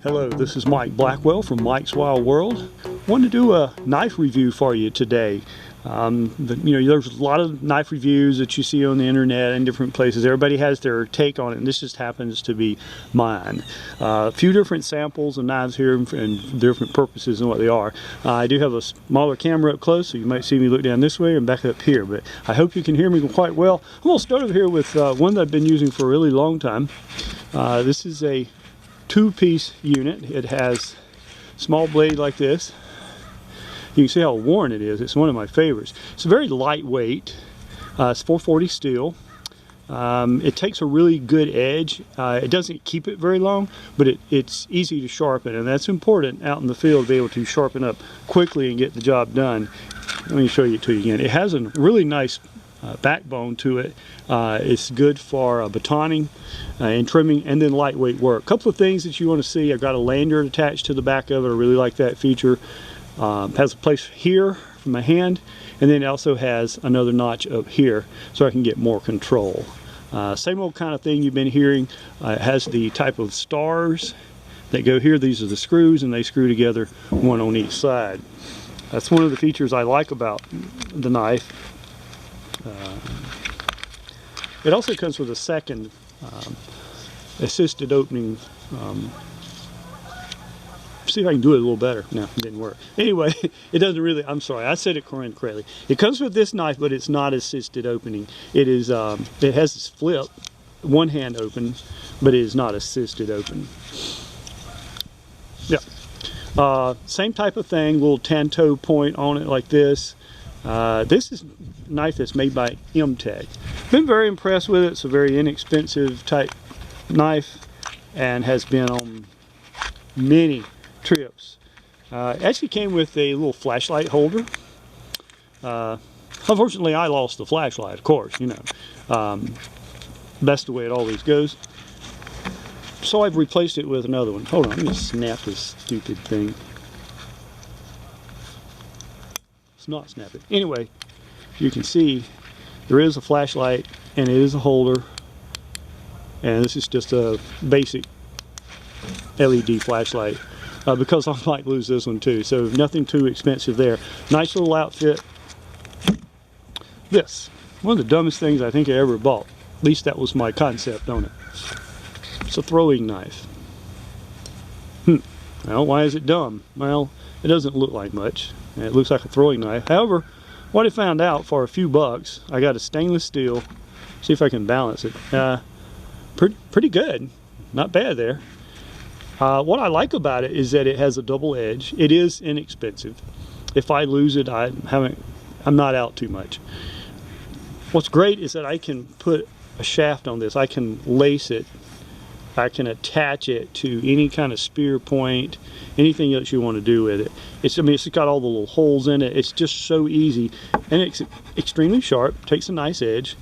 Hello, this is Mike Blackwell from Mike's Wild World. Wanted to do a knife review for you today. There's a lot of knife reviews that you see on the internet and different places. Everybody has their take on it, and this just happens to be mine. A few different samples of knives here and different purposes and what they are. I do have a smaller camera up close, so you might see me look down this way and back up here, but I hope you can hear me quite well. I'm going to start over here with one that I've been using for a really long time. This is a two-piece unit. It has small blade like this. You can see how worn it is. It's one of my favorites. It's very lightweight. It's 440 steel. It takes a really good edge. It doesn't keep it very long, but it's easy to sharpen, and that's important out in the field to be able to sharpen up quickly and get the job done. Let me show you to you again. It has a really nice backbone to it. It's good for batoning and trimming, and then lightweight work. A couple of things that you want to see. I've got a lanyard attached to the back of it. I really like that feature. Has a place here for my hand, and then it also has another notch up here so I can get more control. Same old kind of thing you've been hearing. It has the type of stars that go here. These are the screws, and they screw together, one on each side. That's one of the features I like about the knife. It also comes with a second assisted opening. See if I can do it a little better. No, it didn't work. Anyway, it doesn't really, I'm sorry, I said it correctly. It comes with this knife, but it's not assisted opening. It is, it has this flip, one hand open, but it is not assisted open. Yeah. Same type of thing, little tanto point on it like this. This is a knife that's made by Mtech. Been very impressed with it. It's a very inexpensive type knife and has been on many trips. Actually came with a little flashlight holder. Unfortunately, I lost the flashlight, of course, you know. That's the way it always goes. So I've replaced it with another one. Hold on, let me snap this stupid thing. It's not snapping. Anyway, you can see there is a flashlight and it is a holder, and this is just a basic LED flashlight because I might lose this one too, so nothing too expensive there. Nice little outfit. This, one of the dumbest things I think I ever bought. At least that was my concept on it. It's a throwing knife. Well, why is it dumb? Well, it doesn't look like much. It looks like a throwing knife. However, what I found out, for a few bucks, I got a stainless steel. See if I can balance it. Pretty good. Not bad there. What I like about it is that it has a double edge. It is inexpensive. If I lose it, I'm not out too much. What's great is that I can put a shaft on this. I can lace it. I can attach it to any kind of spear point, anything else you want to do with it. It's got all the little holes in it. It's just so easy, and it's extremely sharp. Takes a nice edge,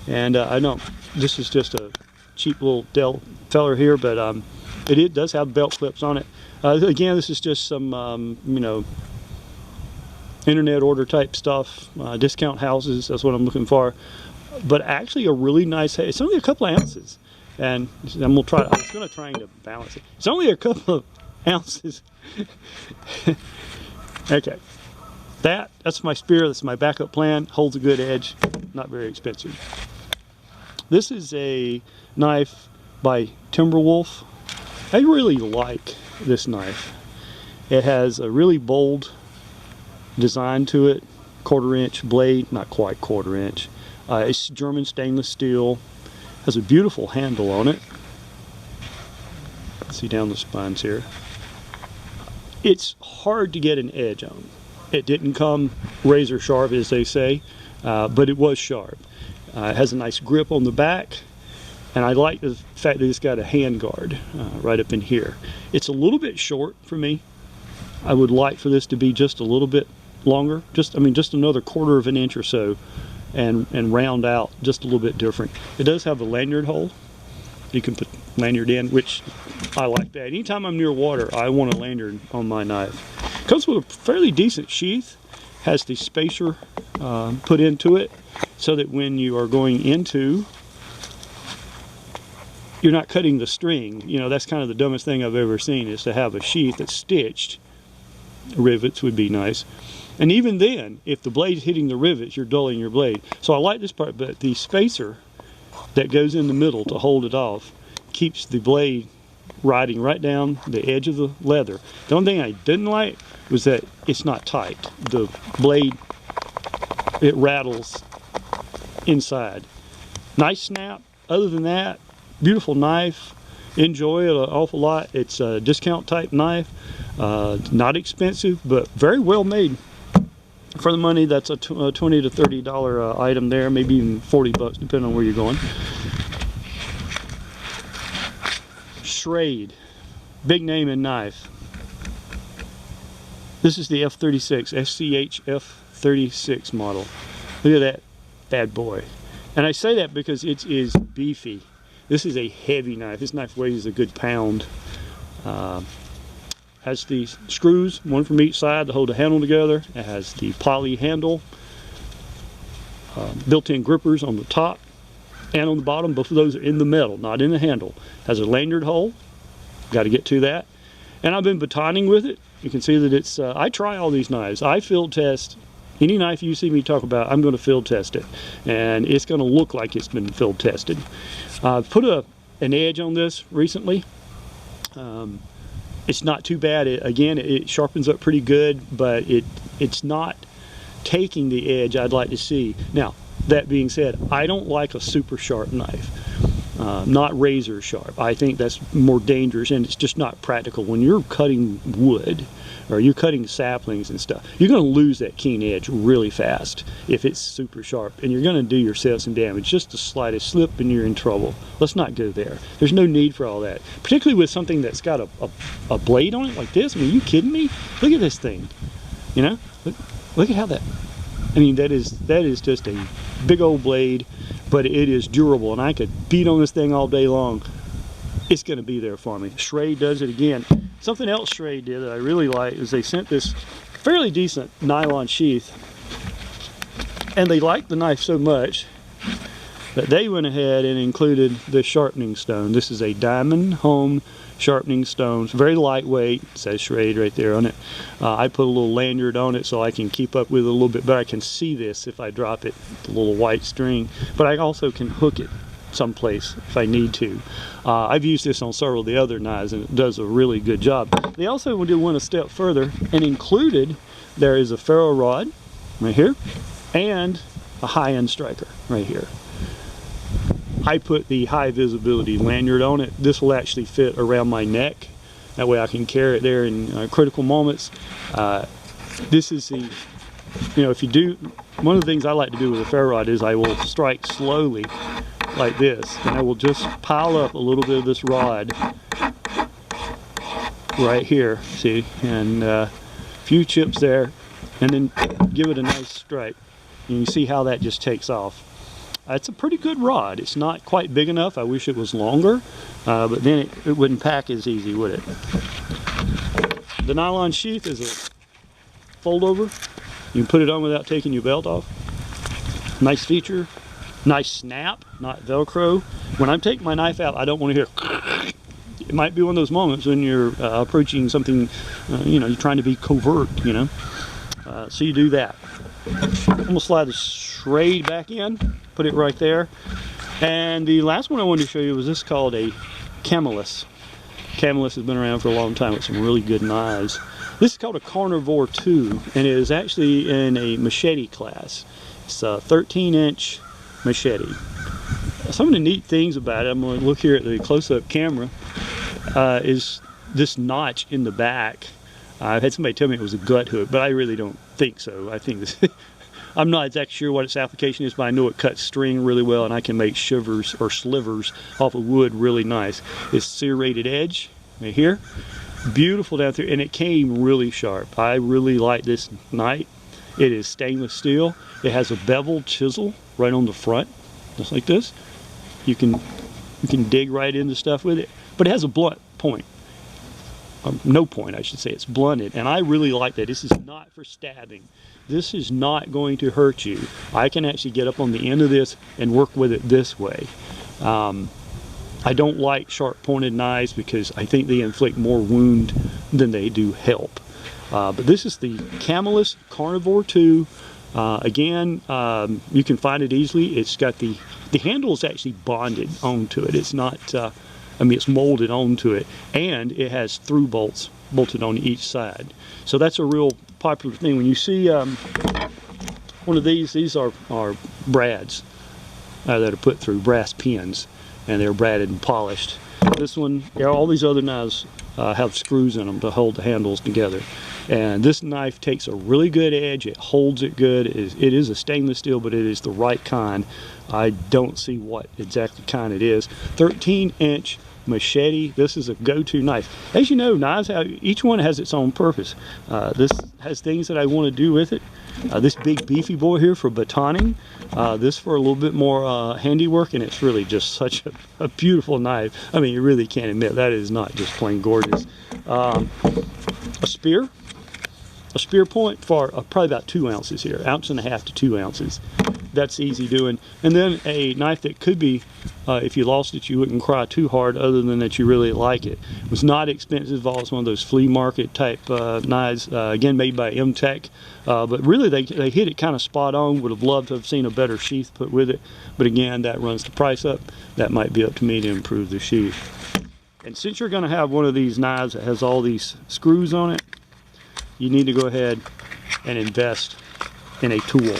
and I know this is just a cheap little Dell feller here, but it does have belt clips on it. Again, this is just some internet order type stuff, discount houses. That's what I'm looking for. But actually, a really nice. It's only a couple of ounces. And I'm gonna try. I was gonna try to balance it. It's only a couple of ounces. Okay, that's my spear. That's my backup plan. Holds a good edge. Not very expensive. This is a knife by Timberwolf. I really like this knife. It has a really bold design to it. 1/4 inch blade, not quite 1/4 inch. It's German stainless steel. Has a beautiful handle on it. See down the spines here. It's hard to get an edge on. It didn't come razor sharp, as they say, but it was sharp. It has a nice grip on the back, and I like the fact that it's got a hand guard right up in here. It's a little bit short for me. I would like for this to be just a little bit longer, just another 1/4 of an inch or so. And round out just a little bit different. It does have a lanyard hole. You can put lanyard in, which I like that. Anytime I'm near water, I want a lanyard on my knife. Comes with a fairly decent sheath. Has the spacer put into it so that when you are going into you're not cutting the string. You know, that's kind of the dumbest thing I've ever seen, is to have a sheath that's stitched. Rivets would be nice. And even then, if the blade's hitting the rivets, you're dulling your blade. So I like this part, but the spacer that goes in the middle to hold it off keeps the blade riding right down the edge of the leather. The only thing I didn't like was that it's not tight. The blade, it rattles inside. Nice snap. Other than that, beautiful knife. Enjoy it an awful lot. It's a discount type knife. Not expensive, but very well made. For the money, that's a $20 to $30 item there, maybe even 40 bucks, depending on where you're going. Schrade, big name in knife. This is the F36, SCH F36 model. Look at that bad boy. And I say that because it is beefy. This is a heavy knife. This knife weighs a good pound. Has the screws, one from each side to hold the handle together. It has the poly handle, built-in grippers on the top and on the bottom. Both of those are in the metal, not in the handle. Has a lanyard hole. Got to get to that. And I've been batoning with it. You can see that it's, I try all these knives. I field test any knife you see me talk about. I'm going to field test it. And it's going to look like it's been field tested. I've put an edge on this recently. It's not too bad. It sharpens up pretty good, but it's not taking the edge I'd like to see. Now, that being said, I don't like a super sharp knife. Not razor sharp. I think that's more dangerous, and it's just not practical. When you're cutting wood or you're cutting saplings and stuff, you're going to lose that keen edge really fast if it's super sharp, and you're going to do yourself some damage. Just the slightest slip and you're in trouble. Let's not go there. There's no need for all that, particularly with something that's got a blade on it like this. I mean, are you kidding me? Look at this thing. You know, look at how that, I mean, that is just a big old blade, but it is durable, and I could beat on this thing all day long. It's going to be there for me. Schrade does it again. Something else Schrade did that I really like is they sent this fairly decent nylon sheath, and they liked the knife so much that they went ahead and included the sharpening stone. This is a diamond home sharpening stone. It's very lightweight. It says Schrade right there on it. I put a little lanyard on it so I can keep up with it a little bit better. I can see this if I drop it, the little white string, but I also can hook it someplace if I need to. I've used this on several of the other knives, and it does a really good job. They also went a step further and included, there is a ferro rod right here and a high-end striker right here. I put the high visibility lanyard on it. This will actually fit around my neck. That way I can carry it there in critical moments. This is the, you know, if you do, one of the things I like to do with a ferro rod is I will strike slowly like this, and I will just pile up a little bit of this rod right here, see, and a few chips there, and then give it a nice strike. And you see how that just takes off. It's a pretty good rod. It's not quite big enough. I wish it was longer, but then it wouldn't pack as easy, would it? The nylon sheath is a fold over. You can put it on without taking your belt off. Nice feature. Nice snap, not Velcro. When I'm taking my knife out, I don't want to hear. It might be one of those moments when you're approaching something, you know, you're trying to be covert, you know. So you do that. I'm going to slide the Schrade back in, put it right there. And the last one I wanted to show you was this, called a Camillus. Camillus has been around for a long time with some really good knives. This is called a Carnivore 2, and it is actually in a machete class. It's a 13-inch machete. Some of the neat things about it, I'm going to look here at the close-up camera, is this notch in the back. I've had somebody tell me it was a gut hook, but I really don't think so. I think this, I'm not exactly sure what its application is, but I know it cuts string really well, and I can make shivers or slivers off of wood really nice. It's serrated edge right here. Beautiful down through, and it came really sharp. I really like this knife. It is stainless steel. It has a beveled chisel right on the front, just like this. You can dig right into stuff with it, but it has a blunt point. No point, I should say. It's blunted, and I really like that. This is not for stabbing. This is not going to hurt you. I can actually get up on the end of this and work with it this way. I don't like sharp pointed knives because I think they inflict more wound than they do help. But this is the Camillus Carnivore 2. Again, you can find it easily. It's got the handle is actually bonded onto it. It's not, I mean, it's molded onto it, and it has through bolts bolted on each side. So that's a real popular thing. When you see one of these are brads that are put through brass pins, and they're bradded and polished. This one, all these other knives have screws in them to hold the handles together. And this knife takes a really good edge. It holds it good. It is a stainless steel, but it is the right kind. I don't see what exactly kind it is. 13-inch machete. This is a go-to knife. As you know, knives each one has its own purpose. This has things that I want to do with it. This big beefy boy here for batoning. This for a little bit more handiwork, and it's really just such a beautiful knife. I mean, you really can't admit that is not just plain gorgeous. A spear point for probably about 2 ounces here, 1.5 ounces to 2 ounces. That's easy doing. And then a knife that could be, if you lost it, you wouldn't cry too hard, other than that you really like it. It was not expensive. It's one of those flea market type knives, again made by Mtech. But really they hit it kind of spot on. Would have loved to have seen a better sheath put with it. But again, that runs the price up. That might be up to me to improve the sheath. And since you're going to have one of these knives that has all these screws on it, you need to go ahead and invest in a tool.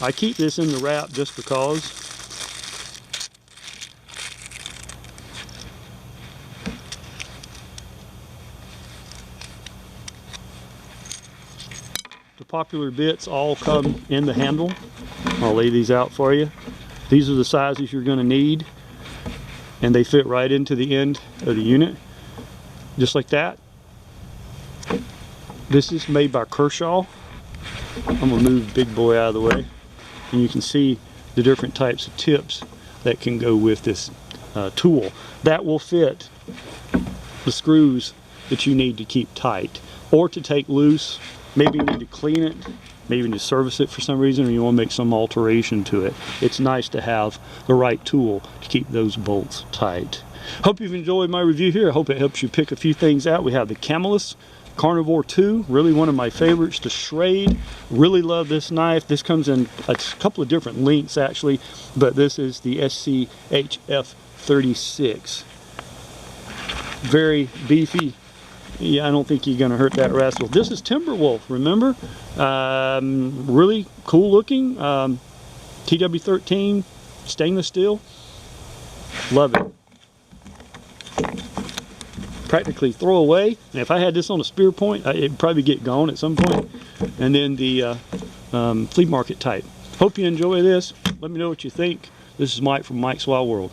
I keep this in the wrap just because the popular bits all come in the handle. I'll lay these out for you. These are the sizes you're going to need, and they fit right into the end of the unit. Just like that. This is made by Kershaw. I'm going to move the big boy out of the way, and you can see the different types of tips that can go with this tool. That will fit the screws that you need to keep tight, or to take loose. Maybe you need to clean it, maybe you need to service it for some reason, or you want to make some alteration to it. It's nice to have the right tool to keep those bolts tight. Hope you've enjoyed my review here. I hope it helps you pick a few things out. We have the Camillus Carnivore 2, really one of my favorites. The Schrade, really love this knife. This comes in a couple of different lengths actually, but this is the Schrade F36. Very beefy. Yeah, I don't think you're going to hurt that rascal. This is Timberwolf, remember? Really cool looking. TW13, stainless steel. Love it. Practically throw away, and if I had this on a spear point, it'd probably get gone at some point. And then the flea market type. Hope you enjoy this. Let me know what you think. This is Mike from Mike's Wild World.